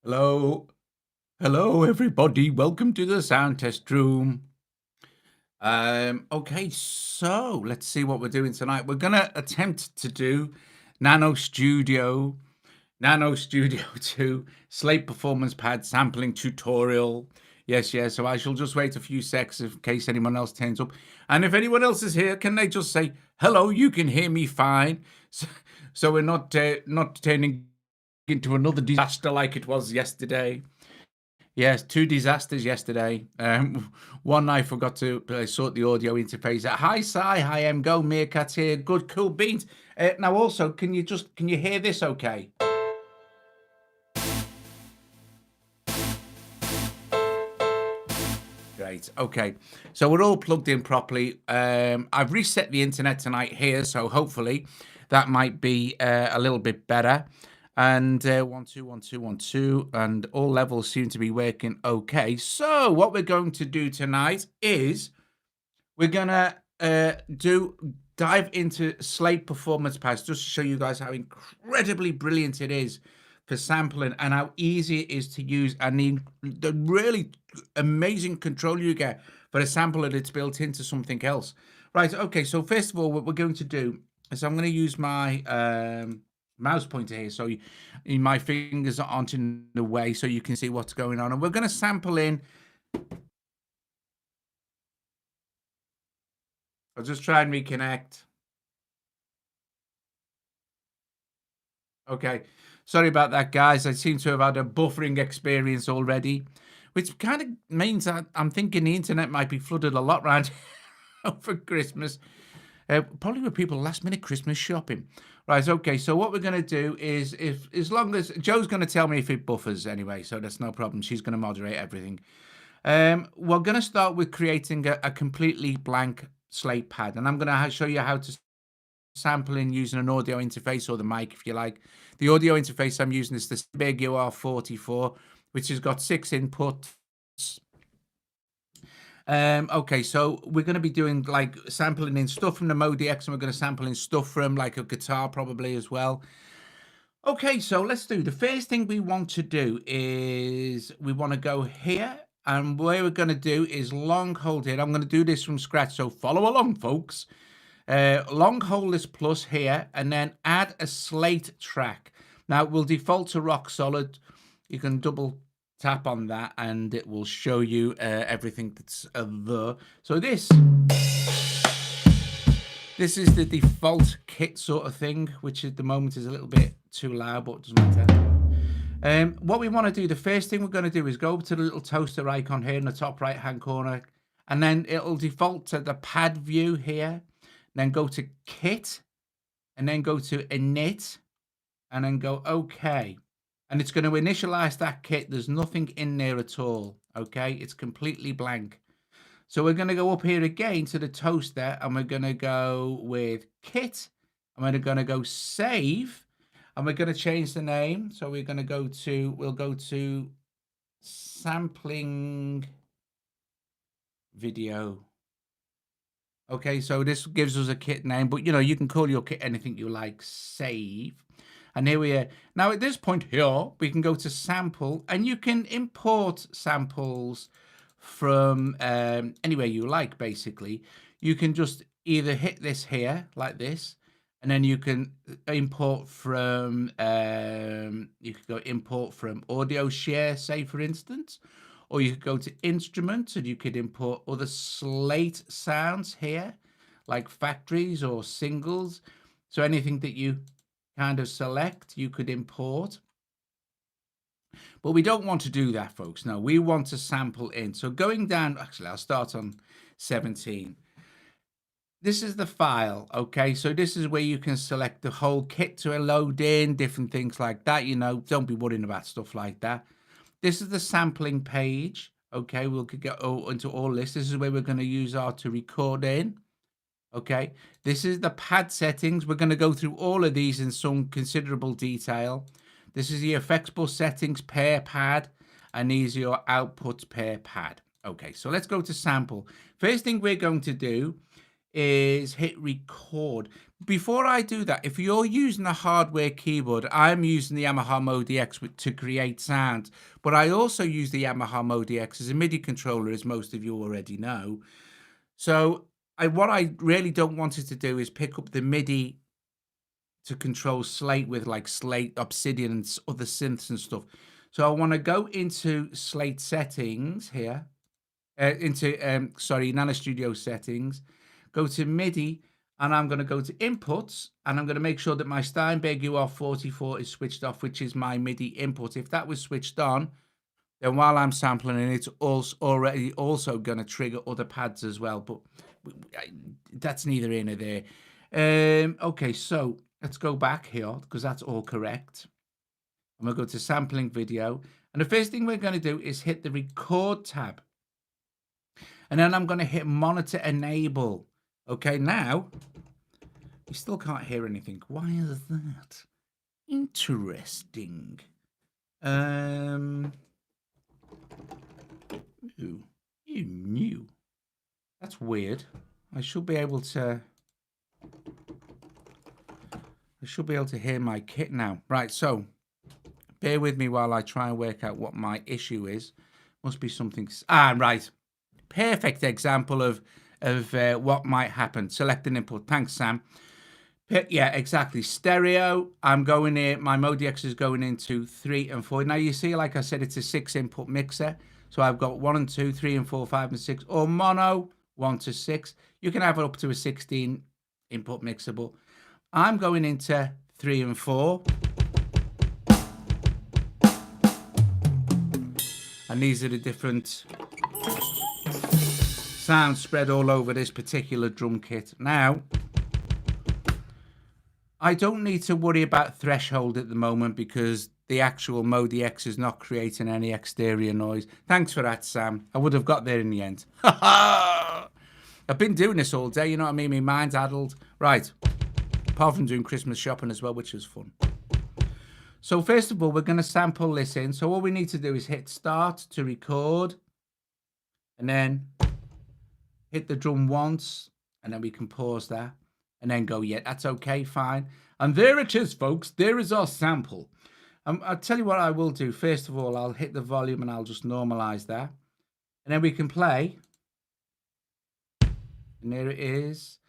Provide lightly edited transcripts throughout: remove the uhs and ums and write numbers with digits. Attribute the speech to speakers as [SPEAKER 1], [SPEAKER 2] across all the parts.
[SPEAKER 1] Hello, hello, everybody. Welcome to the sound test room. Okay, so let's see what we're doing tonight. We're gonna attempt to do Nano Studio, Nano Studio 2 Slate Performance Pad sampling tutorial. Yes, yes. So I shall just wait a few seconds in case anyone else turns up. And if anyone else is here, can they just say hello? You can hear me fine. So we're not turning into another disaster like it was yesterday. Yes, two disasters yesterday. One, I forgot to sort the audio interface out. Hi, Sci. Hi, M. Go. Meerkat here. Good, cool beans. Now, also, can you hear this okay? Great. Okay. So we're all plugged in properly. I've reset the internet tonight here, so hopefully that might be a little bit better. And 1 2 1 2 1 2, and all levels seem to be working okay. So what we're going to do tonight is we're gonna dive into Slate Performance Pads just to show you guys how incredibly brilliant it is for sampling and how easy it is to use, and the really amazing control you get for a sampler that's built into something else. Right, okay, so first of all, what we're going to do is I'm going to use my mouse pointer here, so my fingers aren't in the way, so you can see what's going on. And we're going to sample in. I'll just try and reconnect. Okay. Sorry about that, guys. I seem to have had a buffering experience already, which kind of means that I'm thinking the internet might be flooded a lot around over Christmas. Probably with people last minute Christmas shopping. Right. Okay. So what we're going to do is, if as long as Joe's going to tell me if it buffers anyway, so that's no problem. She's going to moderate everything. We're going to start with creating a completely blank slate pad, and I'm going to show you how to sampling using an audio interface, or the mic if you like. The audio interface I'm using is the big UR44, which has got 6 inputs. Okay, so we're going to be doing like sampling in stuff from the MoDX, and we're going to sample in stuff from like a guitar probably as well. Okay, so let's do the first thing we want to do is we want to go here, and what we're going to do is long hold here. I'm going to do this from scratch, so follow along, folks. Long hold this plus here, and then add a slate track. Now it will default to rock solid. You can double tap on that and it will show you everything that's there. So this is the default kit sort of thing, which at the moment is a little bit too loud, but it doesn't matter. What we want to do, the first thing we're going to do is go to the little toaster icon here in the top right hand corner, and then it'll default to the pad view here. Then go to kit, and then go to init, and then go OK. And it's going to initialize that kit. There's nothing in there at all. Okay, it's completely blank. So we're going to go up here again to the toaster, and we're going to go with kit, and we're going to go save, and we're going to change the name. So we're going to we'll go to sampling video. Okay, so this gives us a kit name, but you can call your kit anything you like. Save. And here we are. Now at this point here, we can go to sample, and you can import samples from anywhere you like, basically. You can just either hit this here, like this, and then you can import from, you could go import from audio share, say, for instance. Or you could go to instruments, and you could import other slate sounds here, like factories or singles. So anything that you kind of select, you could import. But we don't want to do that, folks. No, we want to sample in. So going down, actually, I'll start on 17. This is the file, okay? So this is where you can select the whole kit to load in, different things like that. Don't be worrying about stuff like that. This is the sampling page. Okay, we'll get into all this. This is where we're going to use our to record in. Okay, this is the pad settings. We're going to go through all of these in some considerable detail. This is the effects bus settings per pad, and these are your outputs per pad. Okay, so let's go to sample. First thing we're going to do is hit record. Before I do that, if you're using a hardware keyboard, I'm using the Yamaha Mode X to create sound, but I also use the Yamaha Mode X as a MIDI controller, as most of you already know. So what I really don't want it to do is pick up the MIDI to control Slate with like Slate, Obsidian, and other synths and stuff. So I want to go into Slate settings here, NanoStudio settings, go to MIDI, and I'm going to go to inputs, and I'm going to make sure that my Steinberg UR44 is switched off, which is my MIDI input. If that was switched on, then while I'm sampling it, it's also going to trigger other pads as well, but that's neither in or there. Okay, so let's go back here because that's all correct. I'm going to go to sampling video, and the first thing we're going to do is hit the record tab, and then I'm going to hit monitor enable. Okay, now you still can't hear anything. Why is that? Interesting. Ooh, you knew. That's weird. I should be able to hear my kit now. Right, so bear with me while I try and work out what my issue is. Must be something. Right. Perfect example of what might happen. Select an input. Thanks, Sam. Yeah, exactly. Stereo. I'm going here. My Mode X is going into 3 and 4. Now you see, like I said, it's a 6-input mixer. So I've got 1 and 2, 3 and 4, 5 and 6, or mono 1 to 6. You can have it up to a 16-input mixer, but I'm going into 3 and 4. And these are the different sounds spread all over this particular drum kit. Now, I don't need to worry about threshold at the moment because the actual Mode X is not creating any exterior noise. Thanks for that, Sam. I would have got there in the end. I've been doing this all day, you know what I mean? My mind's addled. Right. Apart from doing Christmas shopping as well, which was fun. So first of all, we're going to sample this in. So all we need to do is hit start to record. And then hit the drum once. And then we can pause that. And then go, yeah, that's okay, fine. And there it is, folks. There is our sample. I'll tell you what I will do. First of all, I'll hit the volume and I'll just normalize that. And then we can play. And there it is.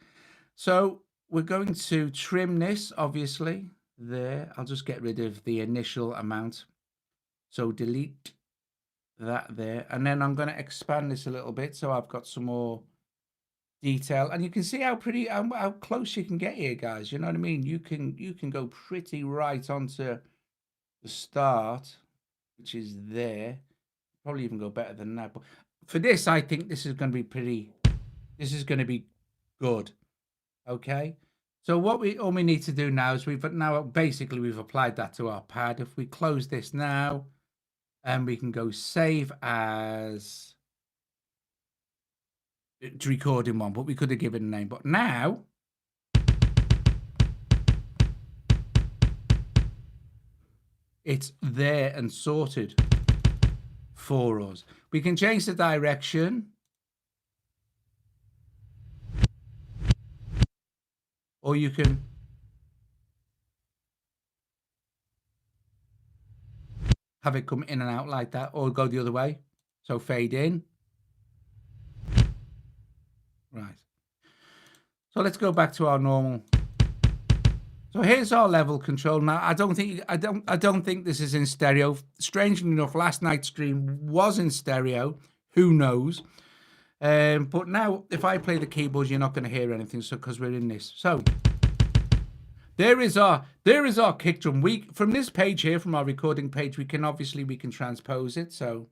[SPEAKER 1] So we're going to trim this, obviously. There. I'll just get rid of the initial amount. So delete that there. And then I'm going to expand this a little bit so I've got some more detail, and you can see how close you can get here, guys. You know what I mean? You can go pretty right onto the start, which is there. Probably even go better than that, but for this I think this is going to be good. Okay, so all we need to do now is we've applied that to our pad. If we close this now, and we can go save as to recording one, but we could have given a name. But now it's there and sorted for us. We can change the direction, or you can have it come in and out like that, or go the other way. So fade in. Right. So let's go back to our normal. So here's our level control. Now I don't think this is in stereo. Strangely enough, last night's stream was in stereo. Who knows? But now if I play the keyboards, you're not going to hear anything. So because we're in this. So there is our kick drum. From this page here, from our recording page, we can transpose it. So.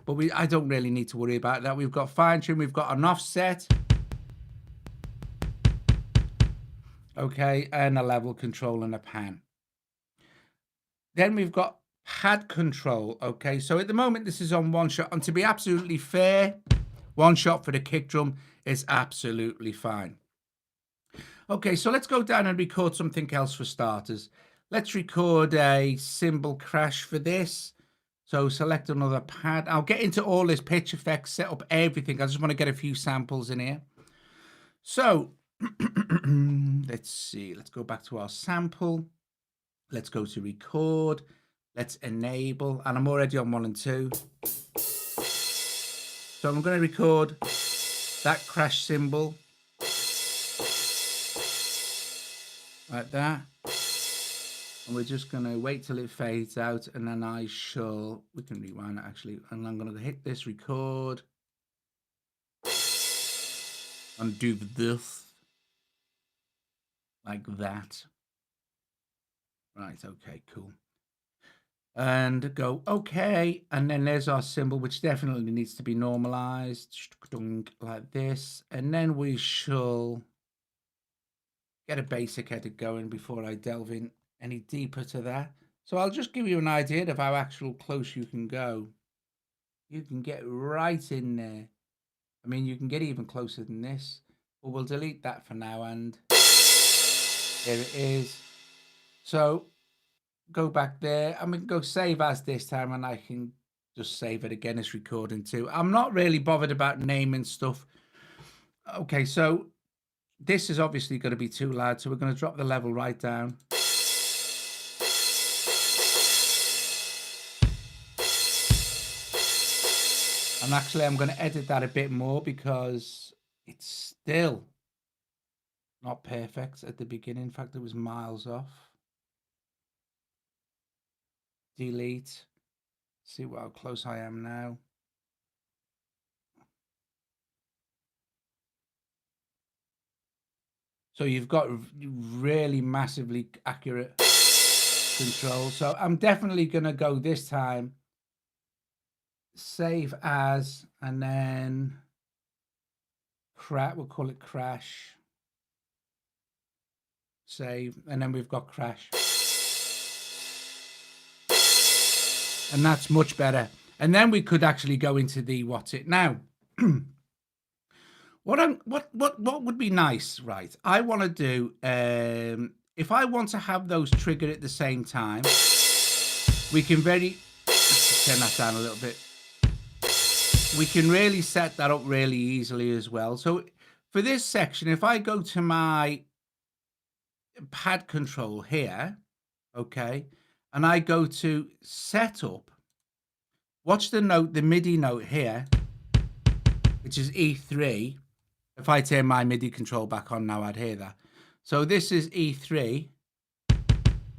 [SPEAKER 1] But I don't really need to worry about that. We've got fine tune, we've got an offset. Okay, and a level control and a pan. Then we've got pad control. Okay, so at the moment this is on one shot. And to be absolutely fair, one shot for the kick drum is absolutely fine. Okay, so let's go down and record something else for starters. Let's record a cymbal crash for this. So select another pad. I'll get into all this pitch effects, set up everything. I just want to get a few samples in here. So let's see. Let's go back to our sample. Let's go to record. Let's enable. And I'm already on 1 and 2. So I'm going to record that crash cymbal. Like that. And we're just going to wait till it fades out. And then we can rewind it actually. And I'm going to hit this record. And do this. Like that. Right, okay, cool. And go, okay. And then there's our cymbal, which definitely needs to be normalized. Like this. And then we shall get a basic edit going before I delve in any deeper to that. So I'll just give you an idea of how actual close you can go. You can get right in there. I mean, you can get even closer than this. But we'll delete that for now. And there it is. So go back there and we can go save as this time, and I can just save it again as recording too. I'm not really bothered about naming stuff. Okay, so this is obviously going to be too loud, so we're going to drop the level right down. And actually I'm going to edit that a bit more because it's still not perfect at the beginning. In fact, it was miles off. Delete. See how close I am now. So you've got really massively accurate control. So I'm definitely going to go this time. Save as, and then we'll call it crash. Save, and then we've got crash. And that's much better. And then we could actually go into the what's it now. What would be nice, right? I want to do if I want to have those trigger at the same time, we can let's turn that down a little bit. We can really set that up really easily as well. So for this section, if I go to my pad control here, okay, and I go to setup, watch the note, the MIDI note here, which is E3. If I turn my MIDI control back on now, I'd hear that. So this is E3.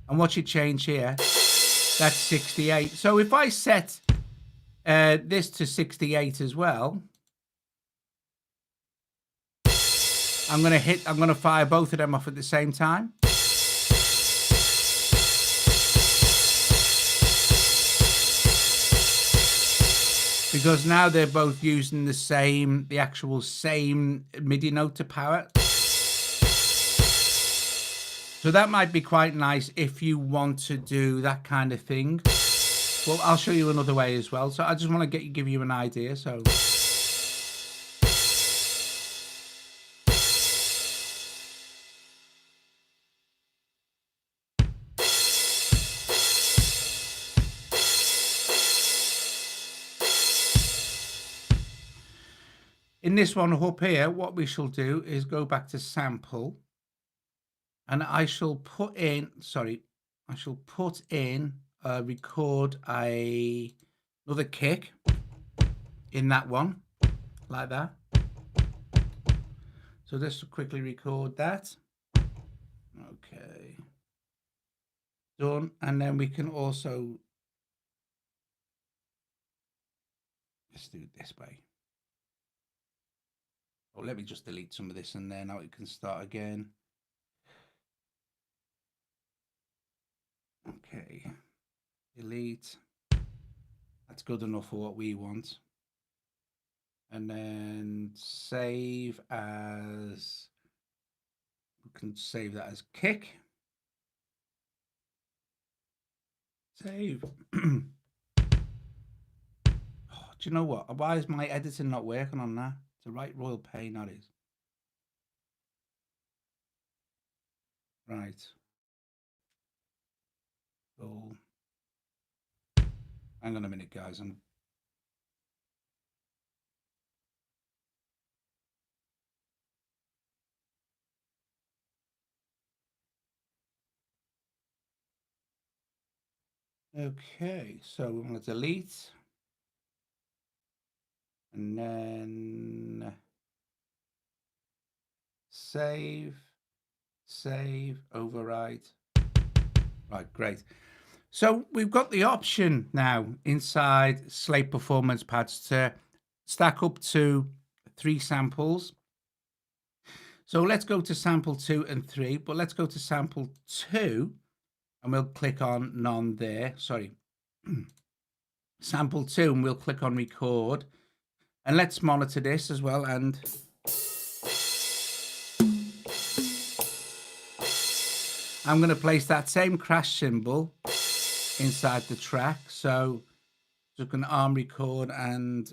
[SPEAKER 1] And watch it change here. That's 68. So if I set this to 68 as well, I'm going to fire both of them off at the same time. Because now they're both using the actual same MIDI note to power. So that might be quite nice if you want to do that kind of thing. Well, I'll show you another way as well. So I just want to give you an idea. So in this one up here, what we shall do is go back to sample. And I shall put in, record another kick in that one, like that. So just quickly record that. Okay. Done. And then we can also, let's do it this way. Oh, let me just delete some of this and then now it can start again. Okay, delete. That's good enough for what we want. And then save as, we can save that as kick. Save. Oh, do you know what? Why is my editing not working on that? It's a right royal pain, that is. Right. Cool. Hang on a minute, guys. Okay, so we want to delete. And then save, overwrite. Right, great. So we've got the option now inside Slate Performance Pads to stack up to 3 samples. So let's go to sample 2 and 3, but let's go to sample 2 and we'll click on none there. Sorry. Sample 2 and we'll click on record. And let's monitor this as well. And I'm going to place that same crash symbol inside the track. So just going to arm record and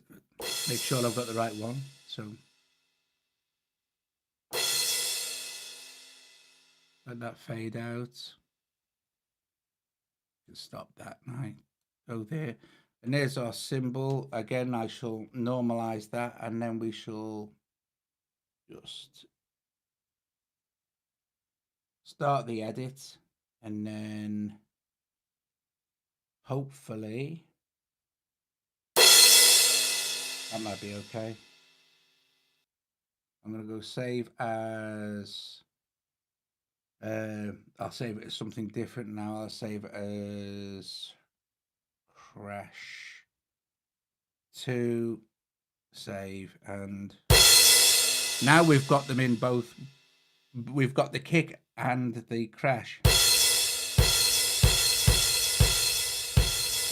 [SPEAKER 1] make sure I've got the right one. So let that fade out. Stop that. Right. Go there. And there's our symbol. Again, I shall normalize that and then we shall just start the edit and then hopefully that might be okay. I'm going to go save as, I'll save it as something different now. I'll save it as crash 2, save, and now we've got them in both. We've got the kick and the crash.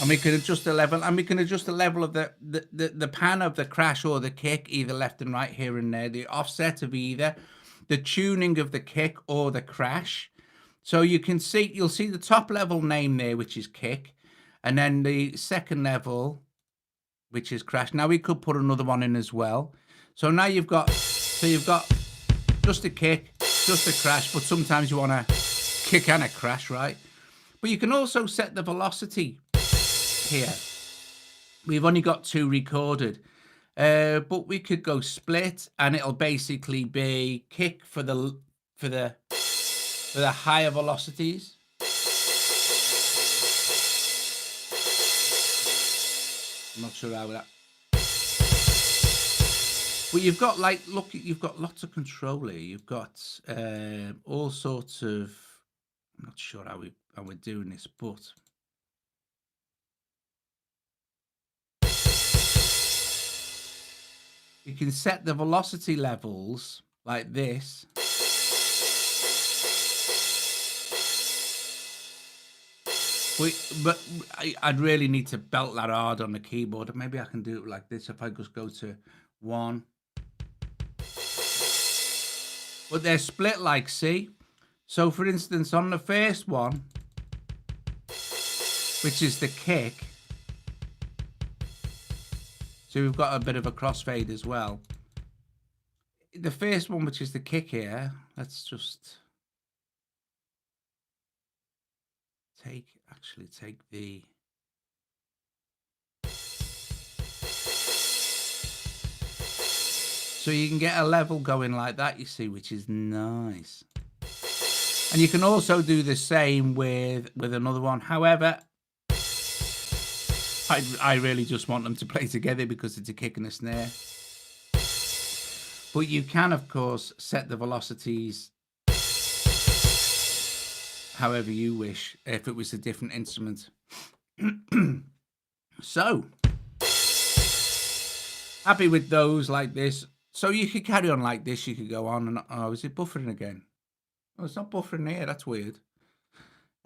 [SPEAKER 1] And we can adjust the level, and we can adjust the level of the pan of the crash or the kick, either left and right, here and there, the offset of either, the tuning of the kick or the crash. So you can see, you'll see the top level name there, which is kick, and then the second level, which is crash. Now we could put another one in as well. So now you've got just a kick, just a crash, but sometimes you want a kick and a crash, right? But you can also set the velocity here. We've only got 2 recorded, but we could go split, and it'll basically be kick for the higher velocities. I'm not sure how that. But you've got, like, look, you've got lots of control here. You've got all sorts of. I'm not sure how we're doing this, but you can set the velocity levels like this. But I'd really need to belt that hard on the keyboard. Maybe I can do it like this if I just go to 1. But they're split like, see? So for instance, on the first one, which is the kick, so we've got a bit of a crossfade as well. The first one, which is the kick here, let's just take the so you can get a level going like that, you see, which is nice. And you can also do the same with another one. However, I really just want them to play together because it's a kick and a snare. But you can, of course, set the velocities however you wish if it was a different instrument. So, happy with those like this. So you could carry on like this. You could go on and, oh, is it buffering again? Oh, it's not buffering here. That's weird.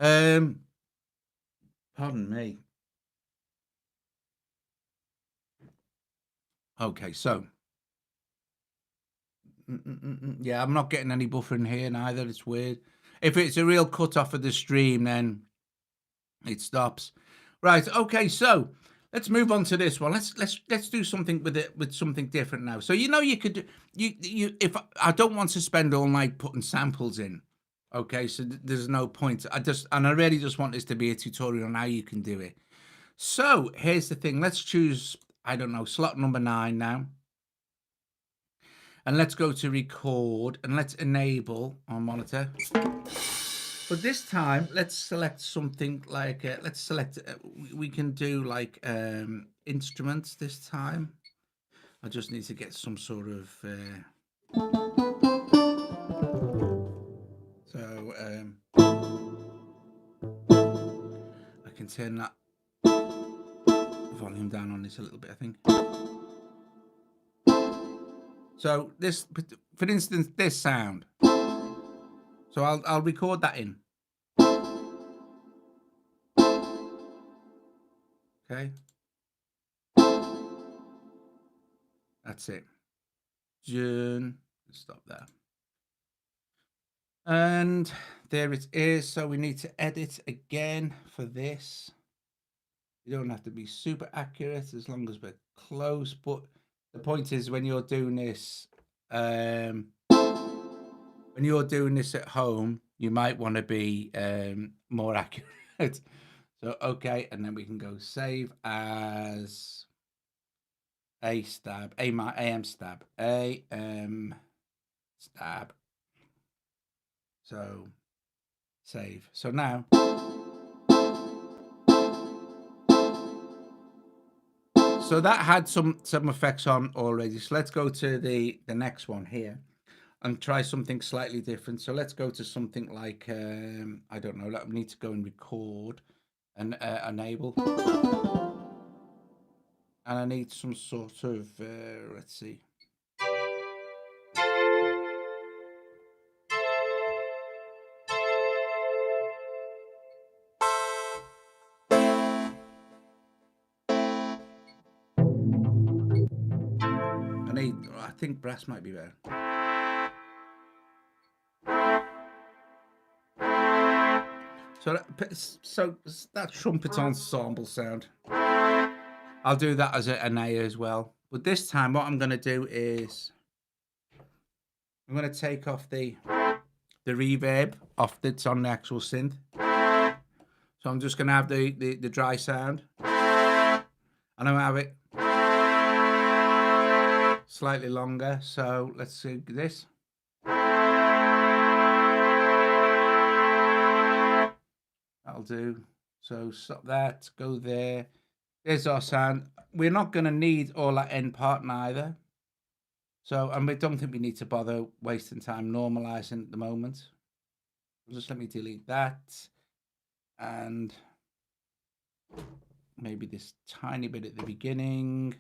[SPEAKER 1] Pardon me. Okay, so yeah, I'm not getting any buffering here neither. It's weird. If it's a real cut off of the stream, then it stops. Right. Okay. So let's move on to this one. Let's do something with it, with something different now. So you could if I don't want to spend all night putting samples in. Okay. So there's no point. I really just want this to be a tutorial on how you can do it. So here's the thing. Let's choose, I don't know, slot number 9 now. And let's go to record and let's enable our monitor. But this time, let's select something like, let's select, we can do like instruments this time. I just need to get some sort of, so I can turn that volume down on this a little bit, I think. So this, for instance, this sound. So I'll record that in. Okay. That's it. Stop there. And there it is. So we need to edit again for this. You don't have to be super accurate as long as we're close. But the point is, when you're doing this, at home, you might want to be more accurate. So okay, and then we can go save as AM stab. So save. So now. So that had some effects on already. So let's go to the next one here and try something slightly different. So let's go to something like, I don't know, I need to go and record and enable. And I need some sort of, let's see. I think brass might be better. So that trumpet ensemble sound. I'll do that as an A as well. But this time what I'm going to do is I'm going to take off the reverb off that's on the actual synth. So I'm just going to have the dry sound. And I'm going to have it slightly longer. So let's see this. That'll do. So stop that, go there. There's our sound. We're not going to need all that end part neither. So, and we don't think we need to bother wasting time normalizing at the moment. Just let me delete that. And maybe this tiny bit at the beginning.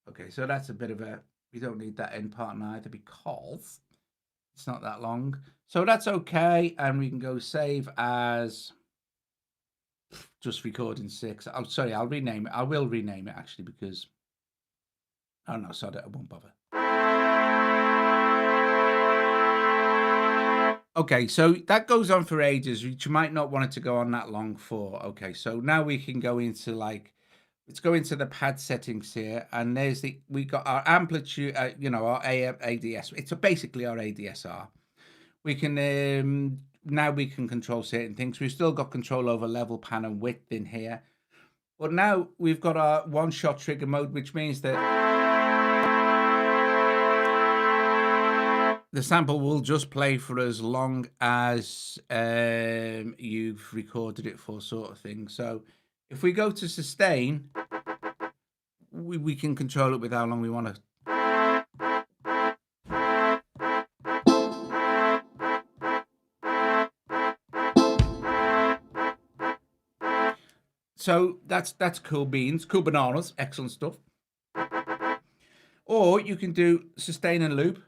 [SPEAKER 1] Okay, so that's a bit of a, we don't need that end part neither because it's not that long. So that's okay. And we can go save as just recording 6. I'm sorry, I'll rename it. I will rename it actually because, oh no, sorry, I won't bother. Okay, so that goes on for ages, which you might not want it to go on that long for. Okay, so now we can go into like, let's go into the pad settings here, and there's we got our amplitude, our ADS. It's basically our ADSR. We can now we can control certain things. We've still got control over level, pan, and width in here, but now we've got our one-shot trigger mode, which means that the sample will just play for as long as you've recorded it for, sort of thing. So if we go to sustain, we can control it with how long we want to. So that's cool beans, cool bananas, excellent stuff. Or you can do sustain and loop.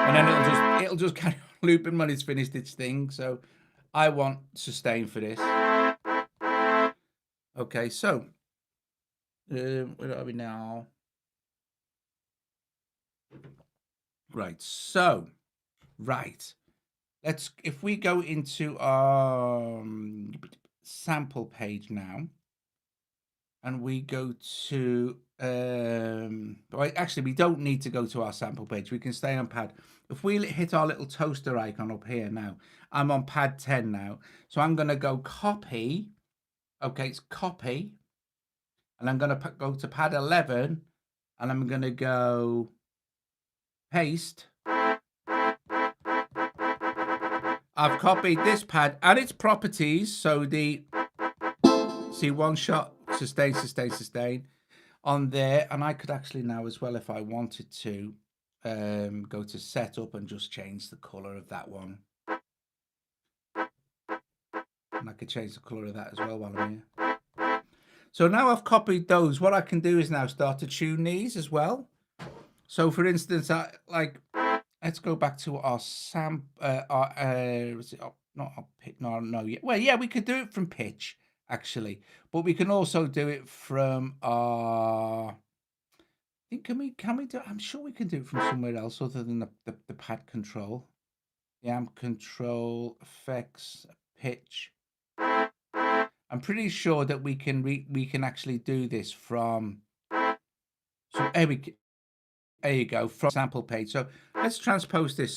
[SPEAKER 1] And then it'll just carry on looping when it's finished its thing. So I want sustain for this. Okay, so where are we now? Right, so if we go into our sample page now, and we go to, well, actually, we don't need to go to our sample page. We can stay on pad. If we hit our little toaster icon up here now, I'm on pad 10 now. So I'm going to go copy. Okay, it's copy. And I'm going to go to pad 11, and I'm going to go paste. I've copied this pad and its properties. So see, one shot, sustain, sustain, sustain on there. And I could actually now as well, if I wanted to, go to setup and just change the color of that one. And I could change the color of that as well while I'm here. So now I've copied those. What I can do is now start to tune these as well. So for instance, let's go back to our was it not our pitch? No, yeah. Well, yeah, we could do it from pitch actually, but we can also do it from our. I think can we do? I'm sure we can do it from somewhere else other than the pad control. The amp control, effects, pitch. I'm pretty sure that we can actually do this from. So there you go, from sample page. So let's transpose this.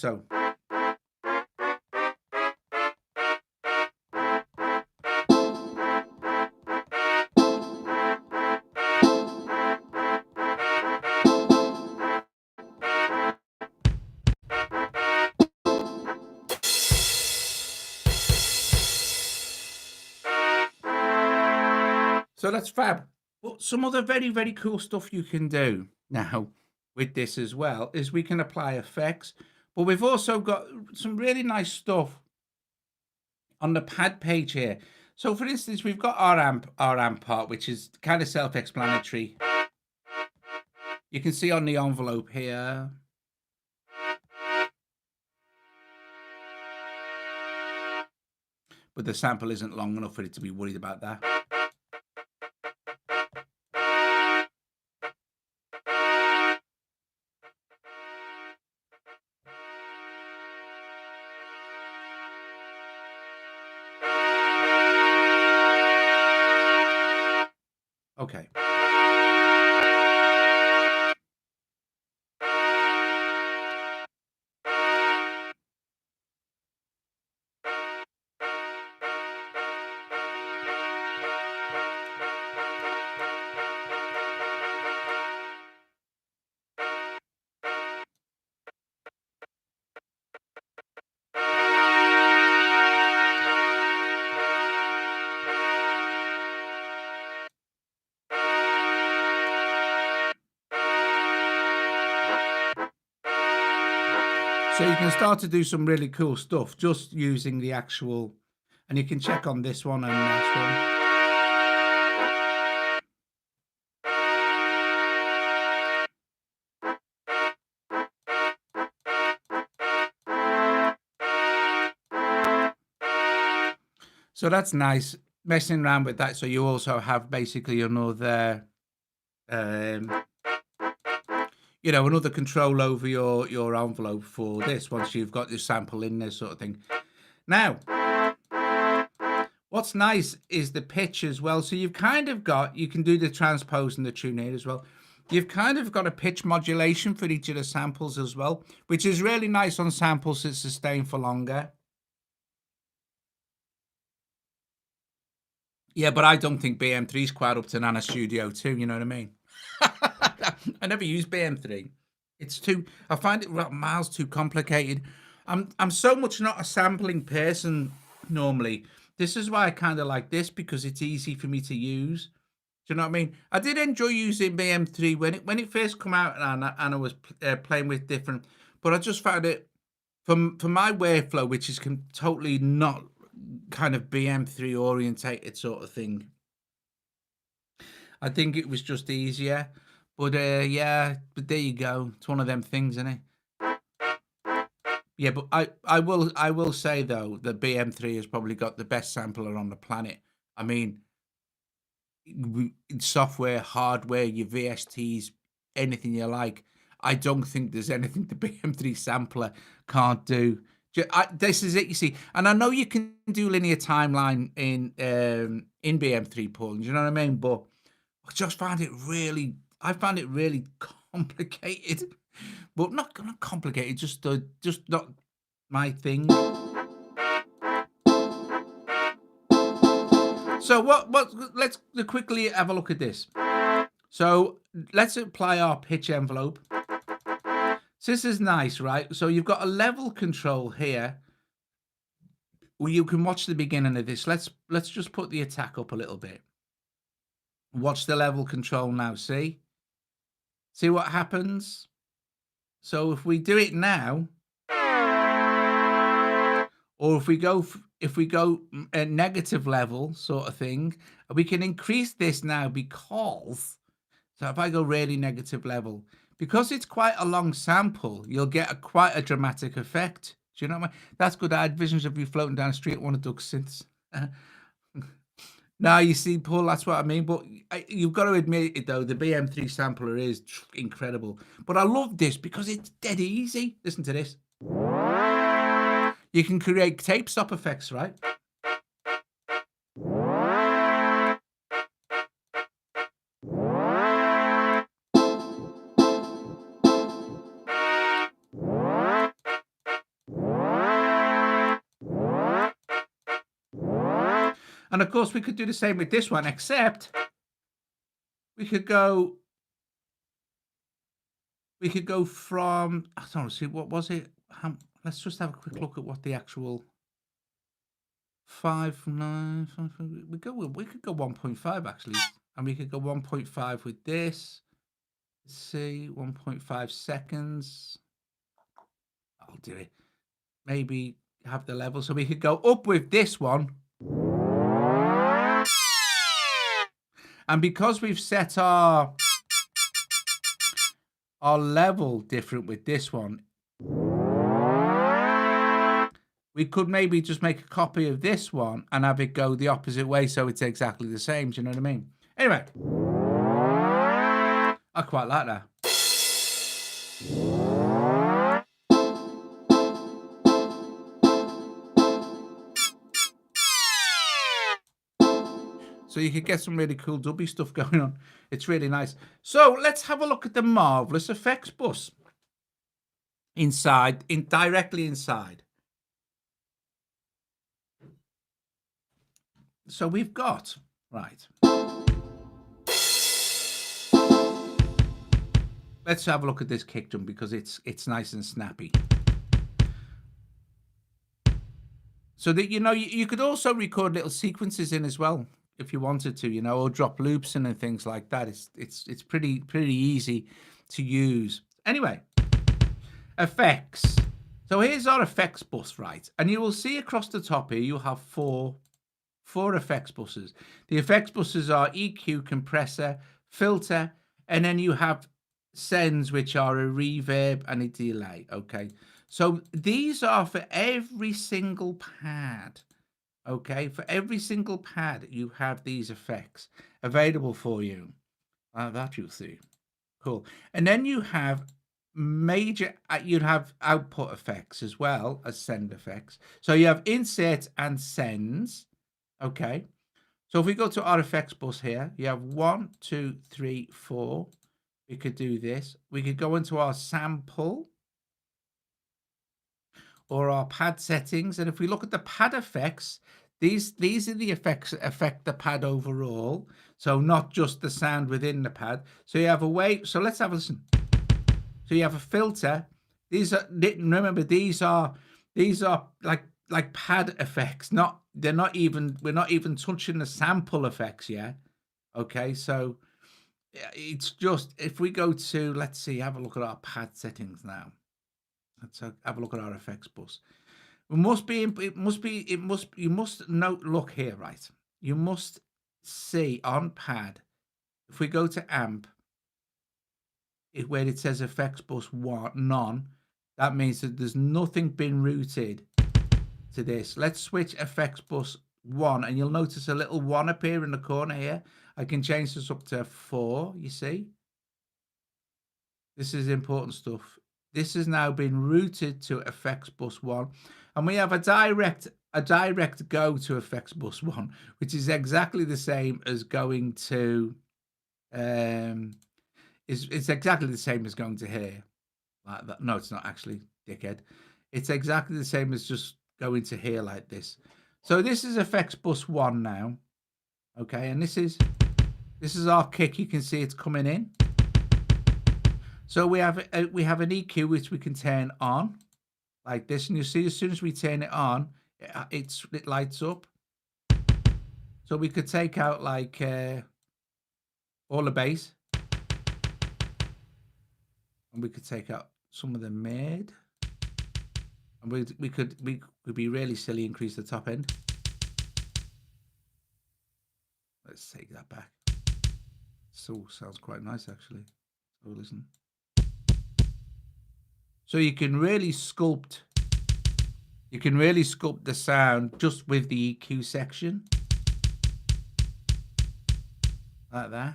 [SPEAKER 1] So that's fab. But some other very, very cool stuff you can do now with this as well is we can apply effects, but we've also got some really nice stuff on the pad page here. So for instance, we've got our amp part, which is kind of self-explanatory. You can see on the envelope here. But the sample isn't long enough for it to be worried about that. Okay. So you can start to do some really cool stuff just using the actual, and you can check on this one and that one. So that's nice, messing around with that. So you also have basically another, another control over your envelope for this once you've got your sample in there, sort of thing. Now, what's nice is the pitch as well. So you've kind of got, you can do the transpose and the tune here as well. You've kind of got a pitch modulation for each of the samples as well, which is really nice on samples that sustain for longer. Yeah, but I don't think BM3 is quite up to NanoStudio 2, you know what I mean? I never use BM3. It's too, I find it miles too complicated. I'm so much not a sampling person normally. This is why I kind of like this, because it's easy for me to use. Do you know what I mean? I did enjoy using BM3 when it first come out, and I was playing with different, but I just found it for my workflow, which is totally not kind of BM3 orientated sort of thing. I think it was just easier, but yeah, but there you go. It's one of them things, isn't it? Yeah, but I will say though that BM3 has probably got the best sampler on the planet. I mean, software, hardware, your VSTs, anything you like. I don't think there's anything the BM3 sampler can't do. This is it, you see. And I know you can do linear timeline in BM3 pulls, you know what I mean? But I just found it really, I found it really complicated, but not complicated, just not my thing. So what? Let's quickly have a look at this. So let's apply our pitch envelope. So this is nice, right? So you've got a level control here. Well, you can watch the beginning of this. Let's just put the attack up a little bit. Watch the level control now. See what happens. So if we do it now, or if we go a negative level sort of thing, we can increase this now because. So if I go really negative level, because it's quite a long sample, you'll get quite a dramatic effect. Do you know what I mean? That's good. I had visions of you floating down the street, one of Doug's synths. Now you see, Paul, that's what I mean. But you've got to admit it, though. The BM3 sampler is incredible. But I love this because it's dead easy. Listen to this. You can create tape stop effects, right? And of course, we could do the same with this one, except we could go from, I don't know, see, what was it? Let's just have a quick look at what the actual 5.9, we could go 1.5 actually, and we could go 1.5 with this. Let's see, 1.5 seconds. I'll do it. Maybe have the level, so we could go up with this one. And because we've set our level different with this one, we could maybe just make a copy of this one and have it go the opposite way so it's exactly the same. Do you know what I mean? Anyway, I quite like that. So you could get some really cool dubby stuff going on. It's really nice. So let's have a look at the marvelous effects bus directly inside. So we've got, right. Let's have a look at this kick drum because it's nice and snappy. So that, you know, you could also record little sequences in as well if you wanted to, you know, or drop loops in and things like that. It's pretty easy to use. Anyway, effects. So here's our effects bus, right? And you will see across the top here, you have four effects buses. The effects buses are EQ, compressor, filter, and then you have sends, which are a reverb and a delay. Okay, so these are for every single pad. Okay, for every single pad, you have these effects available for you. That you'll see. Cool. And then you have you'd have output effects as well as send effects. So you have insert and sends. Okay. So if we go to our effects bus here, you have 1, 2, 3, 4. We could do this. We could go into our sample or our pad settings. And if we look at the pad effects, these are the effects that affect the pad overall. So not just the sound within the pad. So you have a way. So let's have a listen. So you have a filter. Remember, these are like pad effects. We're not even touching the sample effects yet. Okay, so it's just, if we go to, let's see, have a look at our pad settings now. Let's have a look at our effects bus. You must note, look here, right? You must see on pad, if we go to amp, where it says effects bus 1, none, that means that there's nothing been routed to this. Let's switch effects bus 1, and you'll notice a little 1 appear in the corner here. I can change this up to 4, you see? This is important stuff. This has now been routed to effects bus 1, and we have a direct go to effects bus 1, which is exactly the same as going to It's exactly the same as going to here like that. No, it's not actually, dickhead. It's exactly the same as just going to here like this. So this is effects bus 1 now. Okay, and this is our kick. You can see it's coming in. So we have an EQ which we can turn on like this, and you see as soon as we turn it on, it lights up. So we could take out like all the bass, and we could take out some of the mid, and we could be really silly, increase the top end. Let's take that back. So sounds quite nice actually. So listen. So you can really sculpt. You can really sculpt the sound just with the EQ section. Like that.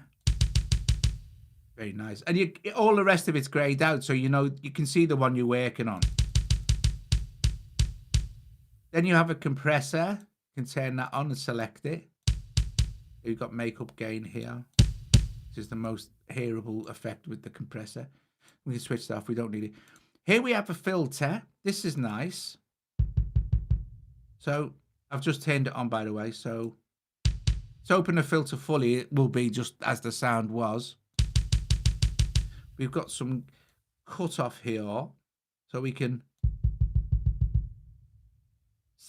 [SPEAKER 1] Very nice. And all the rest of it's grayed out, so you know you can see the one you're working on. Then you have a compressor. You can turn that on and select it. You've got makeup gain here, which is the most hearable effect with the compressor. We can switch that off. We don't need it. Here we have a filter. This is nice. So I've just turned it on, by the way. So to open the filter fully, it will be just as the sound was. We've got some cut off here, so we can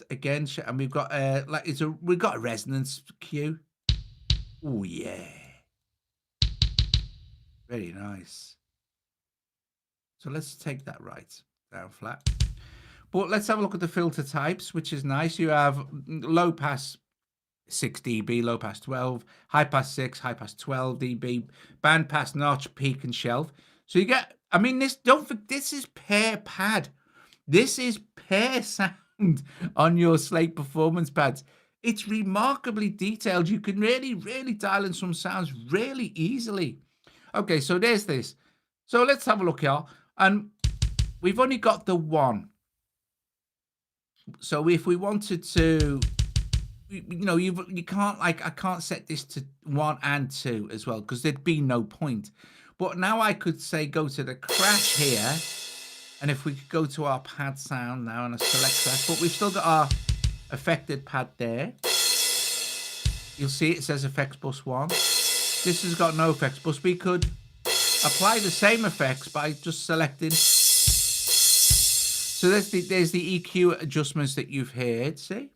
[SPEAKER 1] again, and we've got we've got a resonance cue. Oh yeah, very nice. So let's take that right down flat. But let's have a look at the filter types, which is nice. You have low pass 6 dB, low pass 12, high pass 6, high pass 12 dB, band pass, notch, peak, and shelf. So you get, I mean, this is per pad. This is per sound on your Slate performance pads. It's remarkably detailed. You can really, really dial in some sounds really easily. Okay, so there's this. So let's have a look here. And we've only got the one. So if we wanted to, you know, you can't, like, I can't set this to 1 and 2 as well, because there'd be no point. But now I could say go to the crash here, and if we could go to our pad sound now and a select crash, but we've still got our affected pad there. You'll see it says effects bus 1. This has got no effects bus. We could apply the same effects by just selecting. So there's the EQ adjustments that you've heard, see?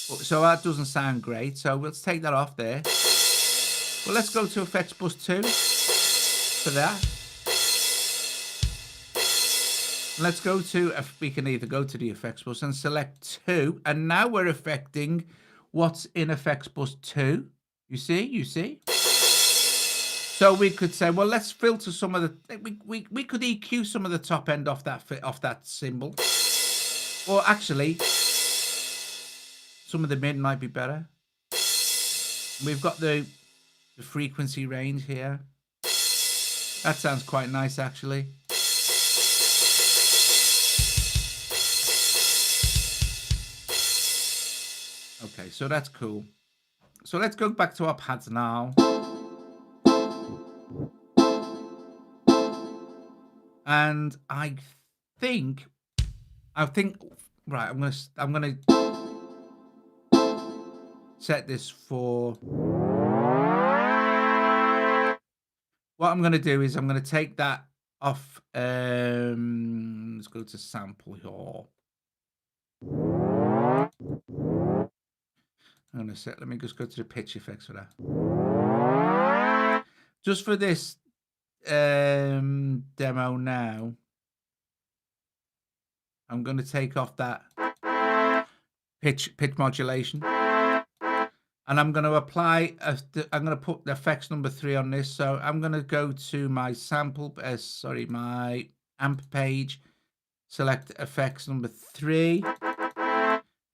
[SPEAKER 1] So that doesn't sound great, so let's take that off there. Well, let's go to effects bus 2 for that. Let's go to, we can either go to the effects bus and select 2, and now we're affecting what's in effects bus 2. You see? So we could say, well, let's filter some of the, we could EQ some of the top end off that symbol. Or actually, some of the mid might be better. We've got the frequency range here. That sounds quite nice, actually. Okay, so that's cool. So let's go back to our pads now. And I think, right, I'm gonna set this for, what I'm going to do is I'm going to take that off. Let's go to sample here. I'm going to set, let me just go to the pitch effects for that. Just for this demo now, I'm going to take off that pitch modulation. And I'm going to apply, I'm going to put the effects number 3 on this. So I'm going to go to my sample, my amp page, select effects number 3,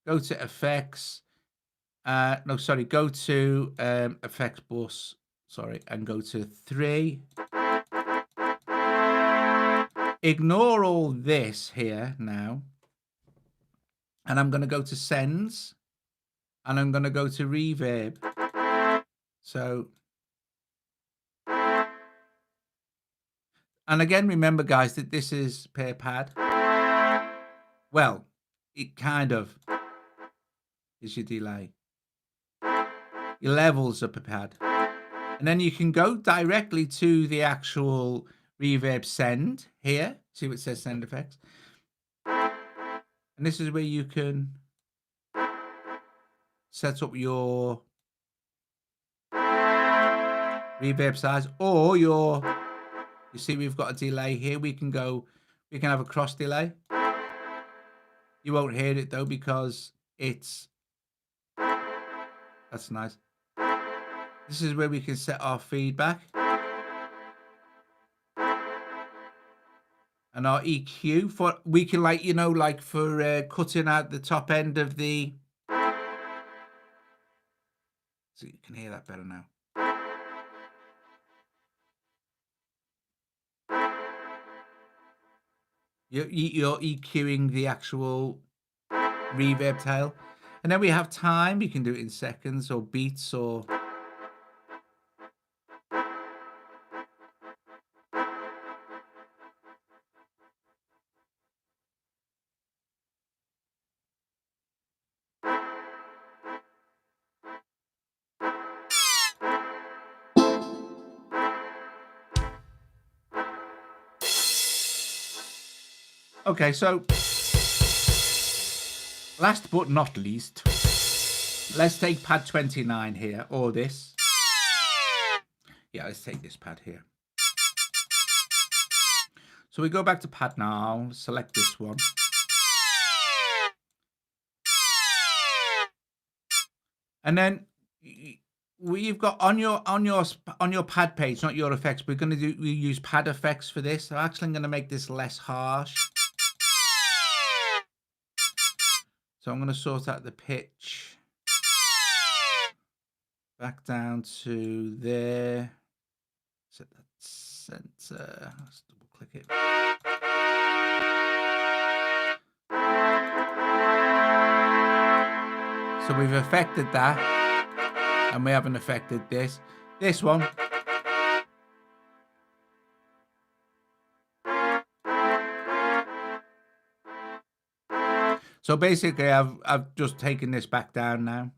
[SPEAKER 1] go to effects, go to effects bus, and go to 3. ignore all this here now. And I'm going to go to sends. And I'm going to go to reverb. So, and again, remember, guys, that this is per pad. Well, it kind of is your delay. Your levels are per pad. And then you can go directly to the actual reverb send here. See what it says, send effects. And this is where you can set up your reverb size or your, you see we've got a delay here. We can have a cross delay. You won't hear it though because that's nice. This is where we can set our feedback. And our EQ for, we can like for cutting out the top end of the, so you can hear that better now. You're EQing the actual reverb tail. And then we have time. You can do it in seconds or beats or... Okay, so last but not least, let's take pad 29 here, or this. Yeah, let's take this pad here. So we go back to pad now, select this one. And then we've got on your pad page, not your effects, we use pad effects for this. So actually I'm going to make this less harsh. So I'm going to sort out the pitch back down to there. Set that center. Let's double click it. So we've affected that, and we haven't affected this. This one. So basically, I've just taken this back down now.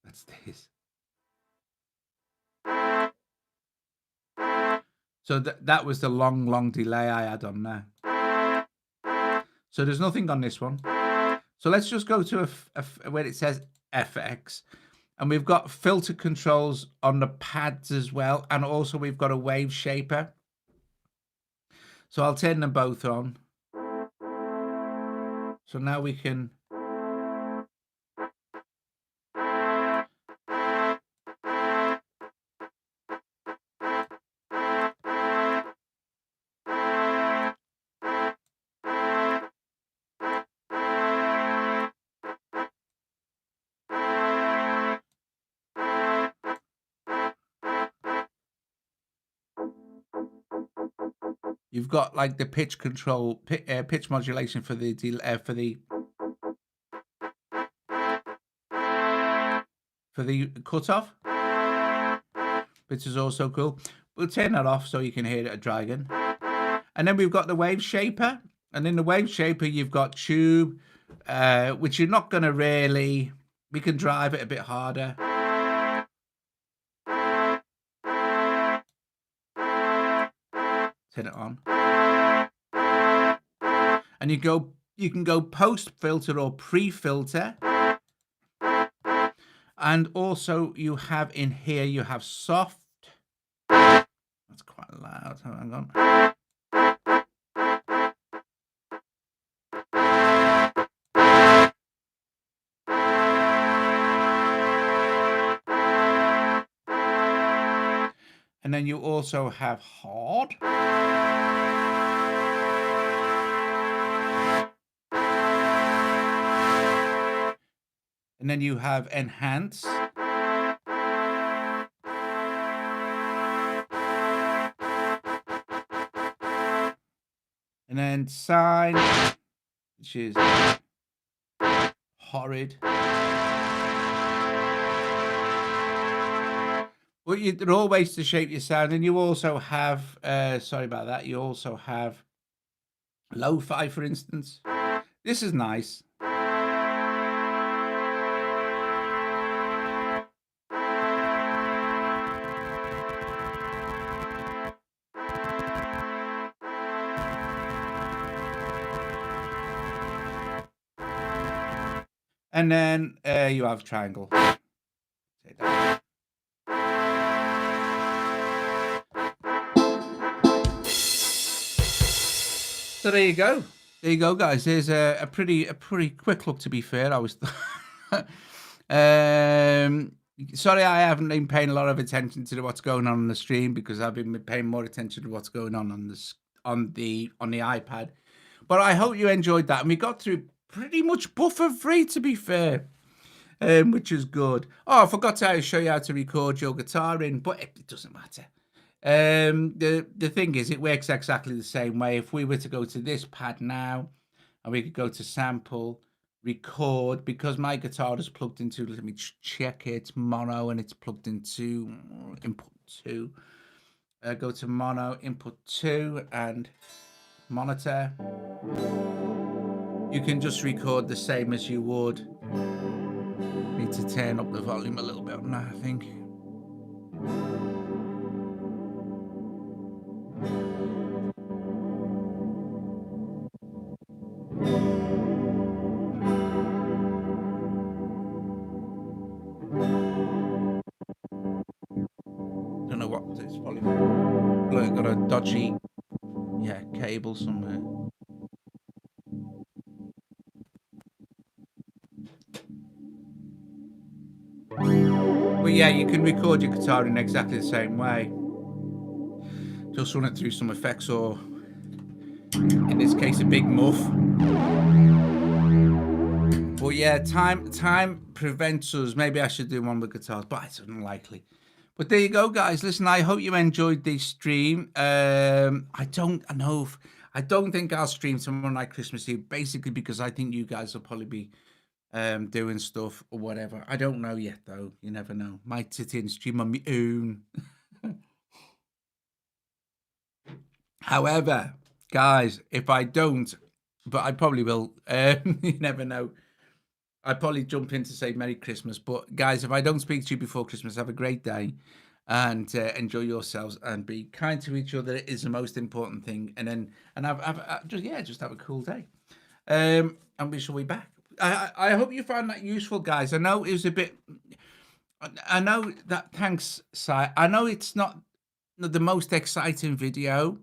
[SPEAKER 1] That's this. So that was the long delay I had on there. So there's nothing on this one. So let's just go to where it says FX. And we've got filter controls on the pads as well. And also we've got a wave shaper. So I'll turn them both on. So now we can... You've got like the pitch control, pitch modulation for the cutoff, which is also cool. We'll turn that off so you can hear it a dragon. And then we've got the wave shaper, and in the wave shaper you've got tube, which you're not going to really. We can drive it a bit harder. Turn it on. And you can go post filter or pre-filter. And also you have in here, you have soft. That's quite loud. Hang on. And then you also have hard. And then you have enhance. And then sine, which is horrid. Well, there are all ways to shape your sound, and you also have, sorry about that, you also have lo-fi, for instance. This is nice. And then you have triangle. So there you go. There you go, guys. There's a pretty quick look. To be fair, I was. Sorry, I haven't been paying a lot of attention to what's going on the stream because I've been paying more attention to what's going on this on the iPad. But I hope you enjoyed that, and we got through pretty much buffer free, to be fair, which is good. Oh, I forgot to show you how to record your guitar in, but it doesn't matter. The thing is, it works exactly the same way. If we were to go to this pad now, and we could go to sample, record, because my guitar is plugged into, let me check it, mono, and it's plugged into input 2. Go to mono, input 2, and monitor. You can just record the same as you would. Need to turn up the volume a little bit on that, I think. Don't know what it's probably got a dodgy cable somewhere. But yeah, you can record your guitar in exactly the same way. Just run it through some effects, or in this case, a big muff. But yeah, time prevents us. Maybe I should do one with guitars, but it's unlikely. But there you go, guys. Listen, I hope you enjoyed this stream. I don't think I'll stream tomorrow night, Christmas Eve, basically because I think you guys will probably be doing stuff or whatever. I don't know yet, though. You never know. Might sit in stream on my own. However, guys, if I don't, but I probably will. You never know. I'd probably jump in to say Merry Christmas. But guys, if I don't speak to you before Christmas, have a great day and enjoy yourselves and be kind to each other. It is the most important thing. And just have a cool day. And we shall be back. I hope you found that useful, guys. I know it was a bit. I know that. Thanks, Si. I know it's not the most exciting video,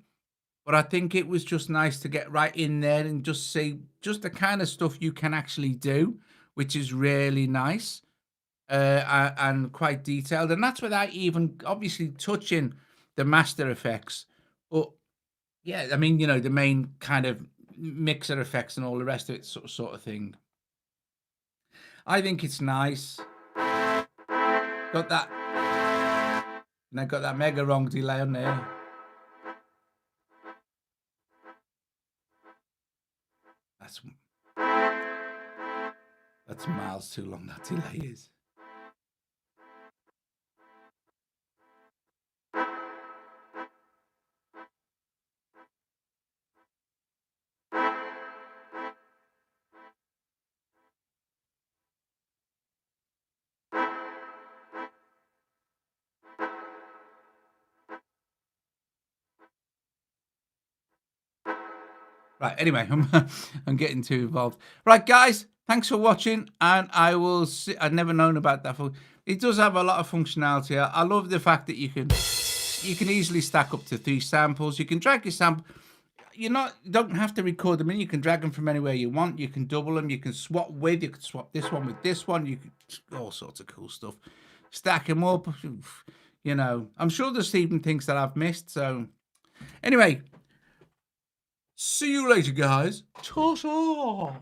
[SPEAKER 1] but I think it was just nice to get right in there and just see just the kind of stuff you can actually do, which is really nice and quite detailed. And that's without even obviously touching the master effects. But yeah, I mean, the main kind of mixer effects and all the rest of it sort of thing. I think it's nice. Got that. And I got that mega wrong delay on there. That's miles too long, that delay is. Right, anyway, I'm getting too involved. Right, guys, thanks for watching, and I will see. I'd never known about that. It does have a lot of functionality. I love the fact that you can easily stack up to 3 samples. You can drag your sample. You don't have to record them in. You can drag them from anywhere you want. You can double them. You can swap with. You can swap this one with this one. You can all sorts of cool stuff. Stack them up. I'm sure there's even things that I've missed. So, anyway. See you later, guys. Ta-ta.